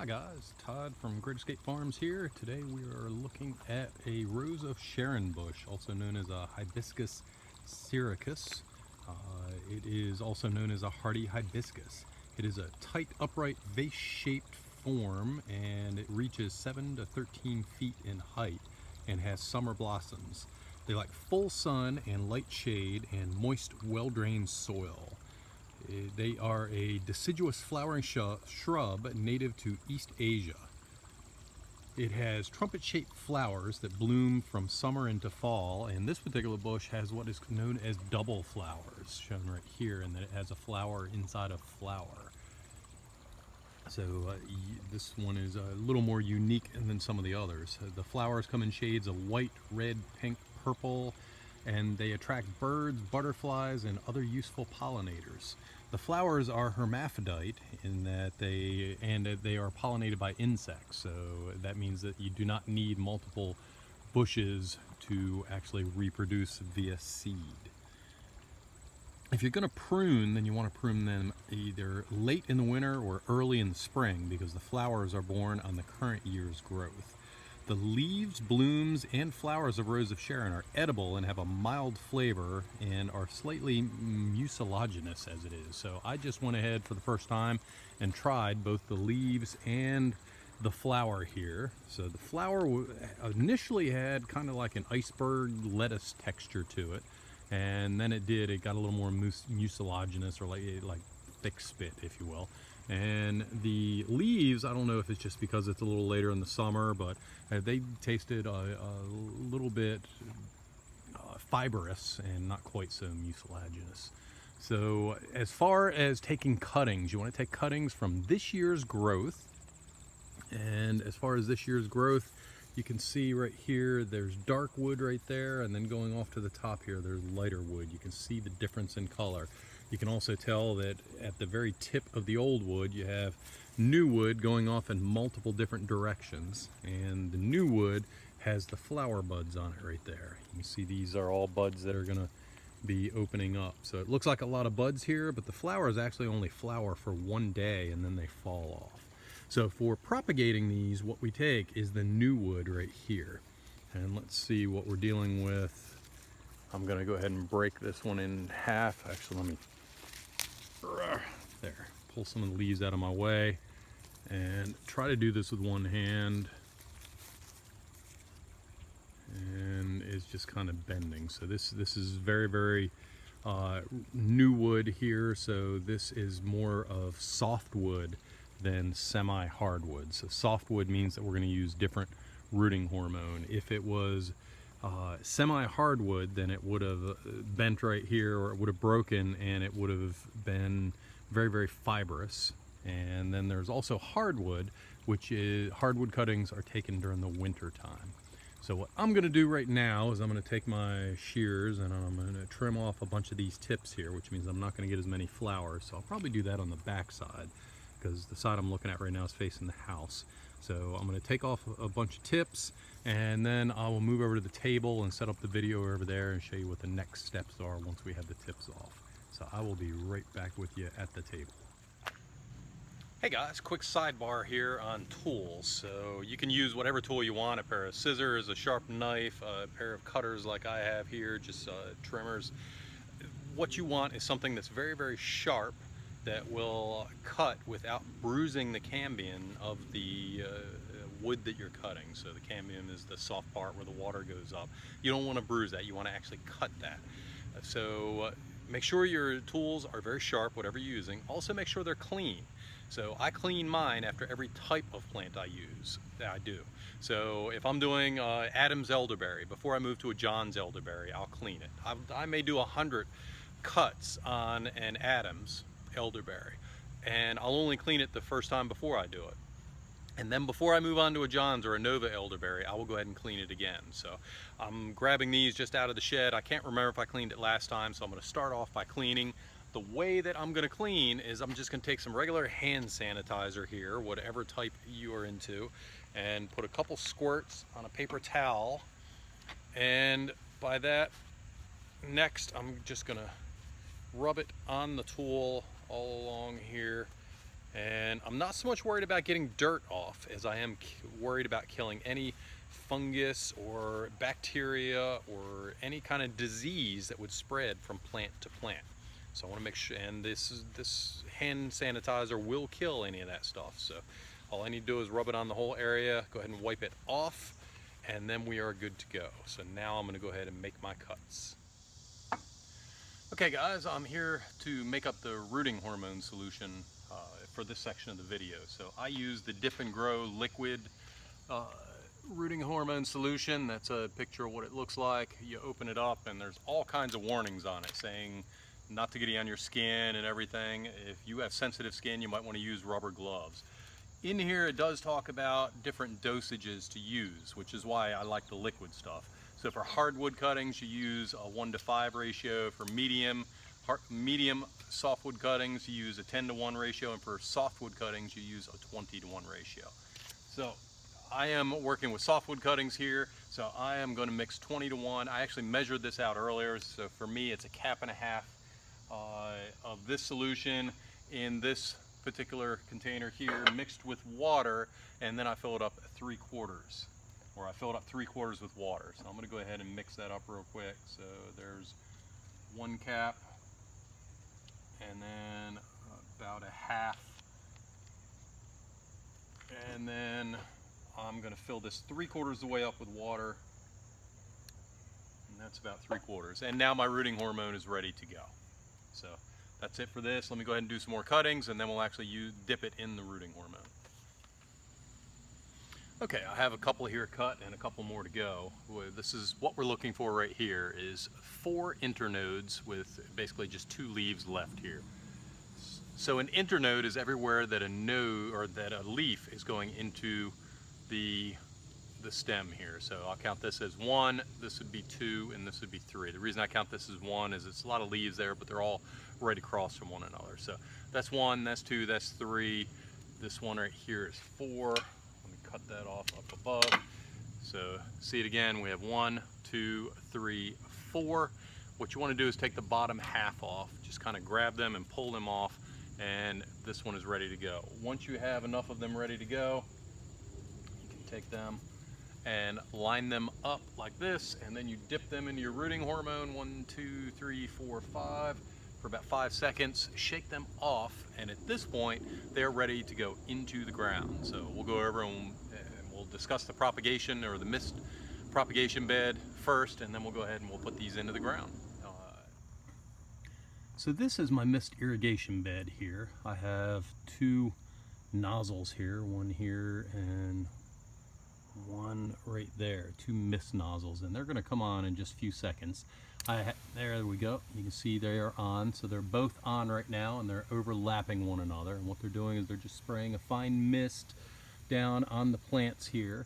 Hi guys, Todd from Great Escape Farms here. Today we are looking at a Rose of Sharon bush, also known as a Hibiscus syricus. It is also known as a hardy hibiscus. It is a tight, upright, vase-shaped form, and it reaches 7 to 13 feet in height and has summer blossoms. They like full sun and light shade and moist, well-drained soil. They are a deciduous flowering shrub native to East Asia. It has trumpet-shaped flowers that bloom from summer into fall, and this particular bush has what is known as double flowers, shown right here, and that it has a flower inside a flower. So this one is a little more unique than some of the others. The flowers come in shades of white, red, pink, purple, and they attract birds, butterflies, and other useful pollinators. The flowers are hermaphrodite in that they are pollinated by insects. So that means that you do not need multiple bushes to actually reproduce via seed. If you're going to prune, then you want to prune them either late in the winter or early in the spring because the flowers are born on the current year's growth. The leaves, blooms, and flowers of Rose of Sharon are edible and have a mild flavor and are slightly mucilaginous as it is. So I just went ahead for the first time and tried both the leaves and the flower here. So the flower initially had kind of like an iceberg lettuce texture to it. And then it got a little more mucilaginous, or like thick spit, if you will. And the leaves, I don't know if it's just because it's a little later in the summer, but they tasted a little bit fibrous and not quite so mucilaginous. So as far as taking cuttings, you want to take cuttings from this year's growth. And as far as this year's growth, you can see right here, there's dark wood right there, and then going off to the top here, there's lighter wood. You can see the difference in color. You can also tell that at the very tip of the old wood, you have new wood going off in multiple different directions, and the new wood has the flower buds on it right there. You can see these are all buds that are gonna be opening up. So it looks like a lot of buds here, but the flowers actually only flower for one day and then they fall off. So for propagating these, what we take is the new wood right here. And let's see what we're dealing with. I'm gonna go ahead and break this one in half. Actually, let me, there, pull some of the leaves out of my way and try to do this with one hand. And it's just kind of bending. So this is very, very new wood here. So this is more of softwood than semi-hardwood. So softwood means that we're going to use different rooting hormone. If it was semi-hardwood, then it would have bent right here, or it would have broken, and it would have been very, very fibrous. And then there's also hardwood, which is hardwood cuttings are taken during the winter time. So what I'm going to do right now is I'm going to take my shears and I'm going to trim off a bunch of these tips here, which means I'm not going to get as many flowers. So I'll probably do that on the back side, because the side I'm looking at right now is facing the house. So I'm going to take off a bunch of tips, and then I will move over to the table and set up the video over there and show you what the next steps are once we have the tips off. So I will be right back with you at the table. Hey guys, quick sidebar here on tools. So you can use whatever tool you want, a pair of scissors, a sharp knife, a pair of cutters like I have here, just trimmers. What you want is something that's very, very sharp, that will cut without bruising the cambium of the wood that you're cutting. So the cambium is the soft part where the water goes up. You don't want to bruise that, you want to actually cut that. So make sure your tools are very sharp, whatever you're using. Also make sure they're clean. So I clean mine after every type of plant I do. So if I'm doing Adam's elderberry, before I move to a John's elderberry, I'll clean it. I may do 100 cuts on an Adam's elderberry, and I'll only clean it the first time before I do it. And then before I move on to a John's or a Nova elderberry, I will go ahead and clean it again. So I'm grabbing these just out of the shed. I can't remember if I cleaned it last time, so I'm going to start off by cleaning. The way that I'm going to clean is I'm just going to take some regular hand sanitizer here, whatever type you are into, and put a couple squirts on a paper towel. And by that, next I'm just going to rub it on the tool all along here And I'm not so much worried about getting dirt off as I am worried about killing any fungus or bacteria or any kind of disease that would spread from plant to plant. So I want to make sure, and this hand sanitizer will kill any of that stuff. So all I need to do is rub it on the whole area, go ahead and wipe it off, and then we are good to go. So now I'm going to go ahead and make my cuts. Okay guys, I'm here to make up the rooting hormone solution for this section of the video. So I use the Dip and Grow liquid rooting hormone solution. That's a picture of what it looks like. You open it up and there's all kinds of warnings on it saying not to get it on your skin and everything. If you have sensitive skin, you might want to use rubber gloves. In here it does talk about different dosages to use, which is why I like the liquid stuff. So for hardwood cuttings, you use a 1:5 ratio. For medium softwood cuttings, you use a 10:1 ratio. And for softwood cuttings, you use a 20:1 ratio. So I am working with softwood cuttings here. So I am going to mix 20:1. I actually measured this out earlier. So for me, it's a 1.5 cups of this solution in this particular container here, mixed with water, and then I fill it up 3/4. Or I fill it up 3/4 with water. So I'm going to go ahead and mix that up real quick. So there's 1 cap, and then about 1/2, and then I'm going to fill this 3/4 of the way up with water, and that's about 3/4. And now my rooting hormone is ready to go. So that's it for this. Let me go ahead and do some more cuttings, and then we'll actually dip it in the rooting hormone. Okay, I have a couple here cut and a couple more to go. This is what we're looking for right here, is 4 internodes with basically just 2 leaves left here. So an internode is everywhere that a node or that a leaf is going into the stem here. So I'll count this as 1, this would be 2, and this would be 3. The reason I count this as 1 is it's a lot of leaves there, but they're all right across from one another. So that's 1, that's 2, that's 3. This one right here is 4. Cut that off up above. So see it again, we have 1, 2, 3, 4. What you want to do is take the bottom half off, just kind of grab them and pull them off, and this one is ready to go. Once you have enough of them ready to go, you can take them and line them up like this, and then you dip them into your rooting hormone 1, 2, 3, 4, 5 for about 5 seconds, shake them off, and at this point they're ready to go into the ground. So we'll go over and we'll discuss the propagation or the mist propagation bed first, and then we'll go ahead and we'll put these into the ground. So this is my mist irrigation bed here. I have 2 nozzles here, one here and one right there, 2 mist nozzles, and they're going to come on in just a few seconds. There we go. You can see they are on. So they're both on right now, and they're overlapping one another. And what they're doing is they're just spraying a fine mist down on the plants here.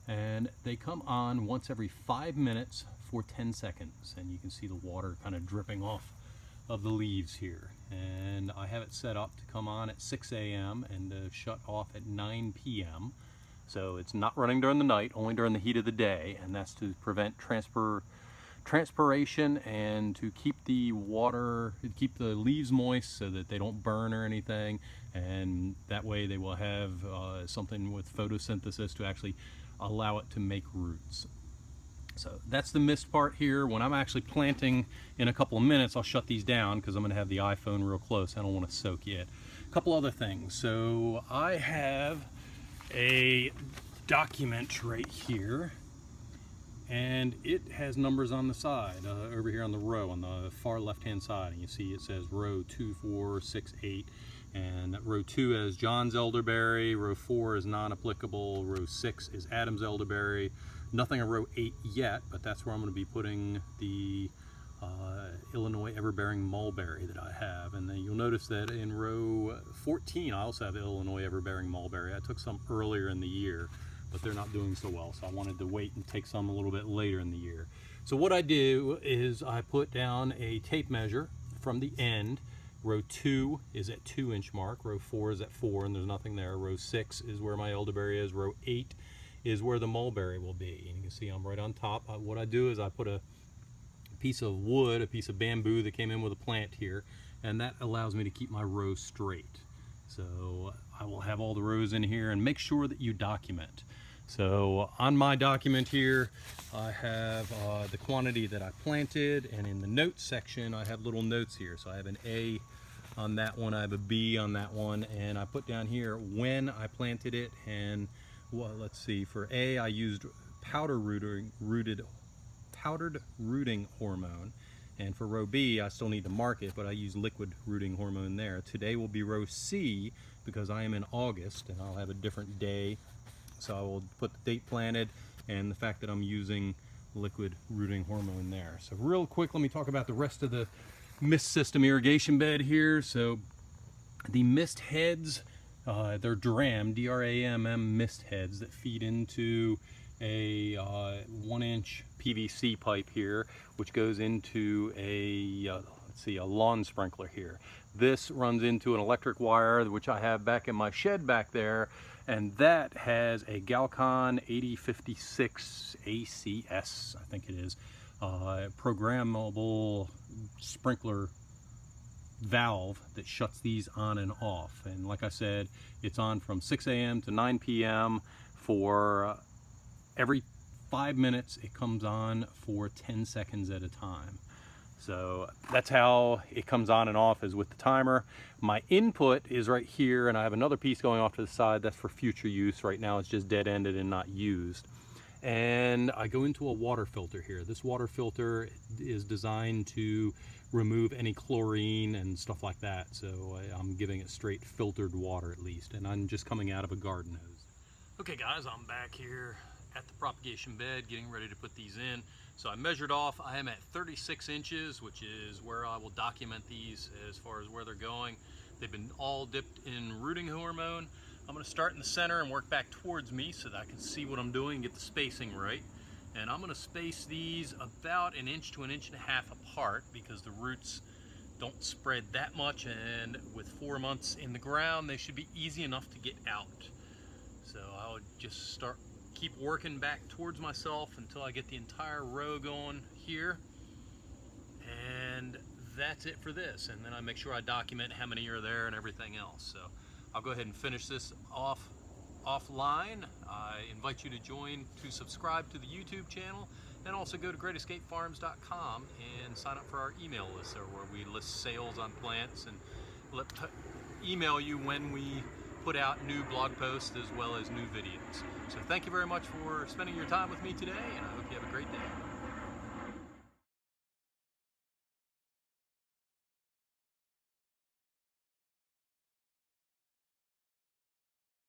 And they come on once every 5 minutes for 10 seconds. And you can see the water kind of dripping off of the leaves here. And I have it set up to come on at 6 a.m. and to shut off at 9 p.m. So it's not running during the night, only during the heat of the day. And that's to prevent transpiration and to keep the leaves moist so that they don't burn or anything, and that way they will have something with photosynthesis to actually allow it to make roots. So that's the mist part here. When I'm actually planting in a couple of minutes, I'll shut these down because I'm going to have the iPhone real close. I don't want to soak yet. A couple other things. So I have a document right here, and it has numbers on the side over here on the row on the far left hand side, and you see it says row 2, 4, 6, 8, and row 2 is John's elderberry, row 4 is non-applicable, row 6 is Adam's elderberry. Nothing on row 8 yet, but that's where I'm going to be putting the Illinois everbearing mulberry that I have. And then you'll notice that in row 14 I also have Illinois everbearing mulberry. I took some earlier in the year, but they're not doing so well, so I wanted to wait and take some a little bit later in the year. So what I do is I put down a tape measure from the end. Row 2 is at 2-inch mark, row 4 is at 4, and there's nothing there. Row 6 is where my elderberry is, row 8 is where the mulberry will be. And you can see I'm right on top. What I do is I put a piece of wood, a piece of bamboo that came in with a plant here, and that allows me to keep my row straight. So I will have all the rows in here, and make sure that you document. So on my document here, I have the quantity that I planted, and in the notes section, I have little notes here. So I have an A on that one, I have a B on that one, and I put down here when I planted it. And well, let's see, for A, I used powdered rooting hormone. And for row B, I still need to mark it, but I use liquid rooting hormone there. Today will be row C, because I am in August and I'll have a different day. So I will put the date planted and the fact that I'm using liquid rooting hormone there. So real quick, let me talk about the rest of the mist system irrigation bed here. So the mist heads, they're DRAM, D-R-A-M-M mist heads that feed into a 1-inch PVC pipe here, which goes into a let's see, a lawn sprinkler here. This runs into an electric wire, which I have back in my shed back there, and that has a Galcon 8056 ACS, I think it is, programmable sprinkler valve that shuts these on and off. And like I said, it's on from 6 a.m. to 9 p.m. for every 5 minutes. It comes on for 10 seconds at a time. So that's how it comes on and off, is with the timer. My input is right here, and I have another piece going off to the side that's for future use. Right now it's just dead-ended and not used. And I go into a water filter here. This water filter is designed to remove any chlorine and stuff like that. So I'm giving it straight filtered water at least, and I'm just coming out of a garden hose. Okay guys, I'm back here at the propagation bed getting ready to put these in. So I measured off, I am at 36 inches, which is where I will document these as far as where they're going. They've been all dipped in rooting hormone. I'm gonna start in the center and work back towards me so that I can see what I'm doing, get the spacing right. And I'm gonna space these about 1 inch to 1.5 inches apart, because the roots don't spread that much, and with 4 months in the ground, they should be easy enough to get out. So I would just keep working back towards myself until I get the entire row going here. And that's it for this. And then I make sure I document how many are there and everything else. So I'll go ahead and finish this offline. I invite you to subscribe to the YouTube channel, and also go to greatescapefarms.com and sign up for our email list, where we list sales on plants and email you when we put out new blog posts as well as new videos. So thank you very much for spending your time with me today, and I hope you have a great day.